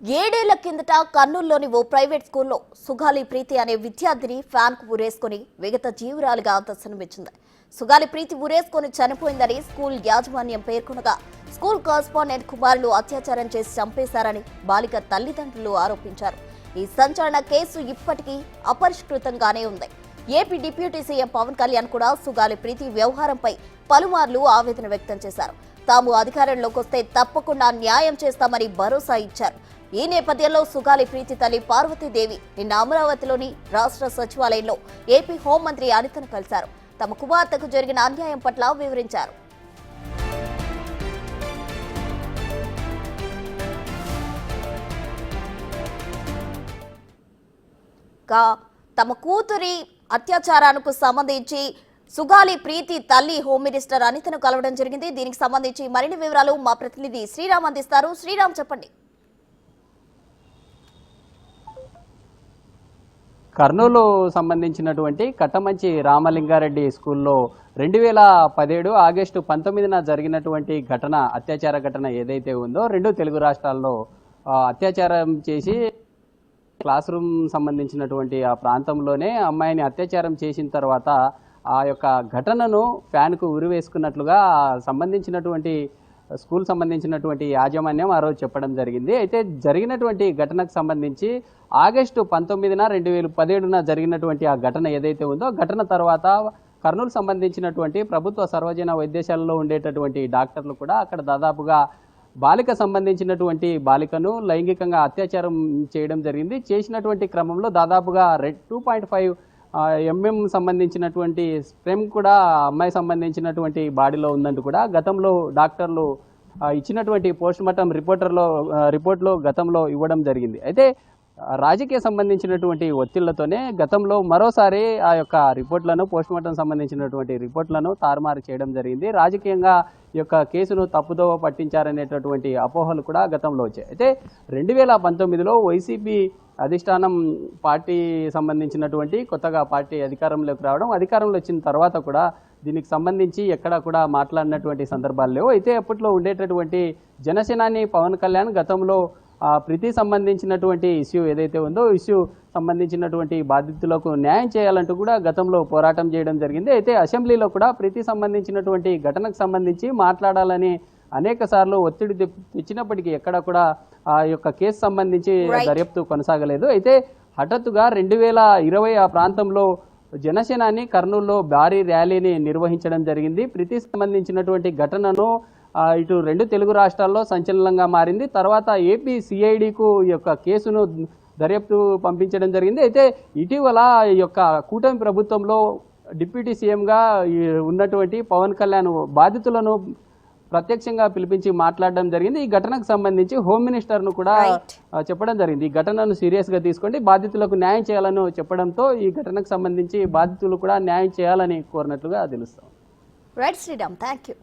ఏడేళ్ల కిందట కర్నూలులోని ఓ ప్రైవేట్ స్కూల్లో సుగాలి ప్రీతి అనే విద్యార్థిని ఫ్యాన్ కు ఊరేసుకుని విగత జీవురాలుగా దర్శనమిచ్చింది. సుగాలి ప్రీతి ఊరేసుకుని చనిపోయిందని స్కూల్ యాజమాన్యం పేర్కొనగా స్కూల్ కరస్పాండెంట్ కుమారులు అత్యాచారం చేసి చంపేశారని బాలిక తల్లిదండ్రులు ఆరోపించారు. ఈ సంచలన కేసు ఇప్పటికీ అపరిష్కృతంగానే ఉంది. AP deputy CM Pawan Kalyan కూడా సుగాలి ప్రీతి వ్యవహారంపై పలుమార్లు ఆవేదన వ్యక్తం చేశారు. తాము అధికారంలోకి వస్తే తప్పకుండా న్యాయం చేస్తామని భరోసా ఇచ్చారు. ఈ నేపథ్యంలో సుగాలి ప్రీతి తల్లి పార్వతీదేవి నిన్న అమరావతిలోని రాష్ట్ర సచివాలయంలో ఏపీ హోంమంత్రి అనితను కలిశారు. తమ కుమార్తెకు జరిగిన అన్యాయం పట్ల వివరించారు. తమ కూతురి అత్యాచారానికి సంబంధించి సుగాలి ప్రీతి తల్లి హోమ్ మినిస్టర్ అనితను కలవడం జరిగింది. దీనికి సంబంధించి మరిన్ని వివరాలు మా ప్రతినిధి శ్రీరామ్ అందిస్తారు. శ్రీరామ్, చెప్పండి. కర్నూలు సంబంధించినటువంటి కట్టమంచి రామలింగారెడ్డి స్కూల్లో 2017 ఆగస్టు 19న జరిగినటువంటి ఘటన, అత్యాచార ఘటన ఏదైతే ఉందో, రెండు తెలుగు రాష్ట్రాల్లో అత్యాచారం చేసి క్లాస్ రూమ్ సంబంధించినటువంటి ఆ ప్రాంతంలోనే అమ్మాయిని అత్యాచారం చేసిన తర్వాత ఆ యొక్క ఘటనను ఫ్యాన్కు ఉరివేసుకున్నట్లుగా సంబంధించినటువంటి స్కూల్ సంబంధించినటువంటి యాజమాన్యం ఆ రోజు చెప్పడం జరిగింది. అయితే జరిగినటువంటి ఘటనకు సంబంధించి ఆగస్టు 19న 2017న జరిగినటువంటి ఆ ఘటన ఏదైతే ఉందో, ఘటన తర్వాత కర్నూలు సంబంధించినటువంటి ప్రభుత్వ సర్వజన వైద్యశాలలో ఉండేటటువంటి డాక్టర్లు కూడా అక్కడ దాదాపుగా బాలిక సంబంధించినటువంటి బాలికను లైంగికంగా అత్యాచారం చేయడం జరిగింది. చేసినటువంటి క్రమంలో దాదాపుగా 2.5 mm సంబంధించినటువంటి స్పెమ్ కూడా అమ్మాయి సంబంధించినటువంటి బాడీలో ఉందంటూ కూడా గతంలో డాక్టర్లు ఇచ్చినటువంటి పోస్ట్ మార్టం రిపోర్ట్లో గతంలో ఇవ్వడం జరిగింది. అయితే రాజకీయ సంబంధించినటువంటి ఒత్తిళ్లతోనే గతంలో మరోసారి ఆ యొక్క రిపోర్ట్లను, పోస్ట్ మార్టం సంబంధించినటువంటి రిపోర్ట్లను తారుమారు చేయడం జరిగింది. రాజకీయంగా ఈ యొక్క కేసును తప్పుదోవ పట్టించారనేటటువంటి అపోహలు కూడా గతంలో వచ్చాయి. అయితే 2019లో వైసీపీ అధిష్టానం పార్టీ సంబంధించినటువంటి కొత్తగా పార్టీ అధికారంలోకి రావడం, అధికారంలో వచ్చిన తర్వాత కూడా దీనికి సంబంధించి ఎక్కడా కూడా మాట్లాడినటువంటి సందర్భాలు లేవు. అయితే అప్పట్లో ఉండేటటువంటి జనసేనాని పవన్ కళ్యాణ్ గతంలో ప్రీతి సంబంధించినటువంటి ఇష్యూ ఏదైతే ఉందో, ఇష్యూ సంబంధించినటువంటి బాధితులకు న్యాయం చేయాలంటూ కూడా గతంలో పోరాటం చేయడం జరిగింది. అయితే అసెంబ్లీలో కూడా ప్రీతి సంబంధించినటువంటి ఘటనకు సంబంధించి మాట్లాడాలని అనేక సార్లు ఒత్తిడి తెచ్చినప్పటికీ ఎక్కడ కూడా ఆ యొక్క కేసు సంబంధించి దర్యాప్తు కొనసాగలేదు. అయితే హఠాత్తుగా 2020 ఆ ప్రాంతంలో జనసేనాని కర్నూలులో భారీ ర్యాలీని నిర్వహించడం జరిగింది. ప్రీతి సంబంధించినటువంటి ఘటనను ఇటు రెండు తెలుగు రాష్ట్రాల్లో సంచలనంగా మారింది. తర్వాత ఏపీ సిఐడికు ఈ యొక్క కేసును దర్యాప్తు పంపించడం జరిగింది. అయితే ఇటీవల ఈ యొక్క కూటమి ప్రభుత్వంలో డిప్యూటీ సీఎంగా ఉన్నటువంటి పవన్ కళ్యాణ్ బాధితులను ప్రత్యక్షంగా పిలిపించి మాట్లాడడం జరిగింది. ఈ ఘటనకు సంబంధించి హోమ్ మినిస్టర్ను కూడా చెప్పడం జరిగింది. ఈ ఘటనను సీరియస్గా తీసుకోండి, బాధితులకు న్యాయం చేయాలని చెప్పడంతో ఈ ఘటనకు సంబంధించి బాధితులు కూడా న్యాయం చేయాలని కోరినట్లుగా తెలుస్తాం. Right Sriram, thank you.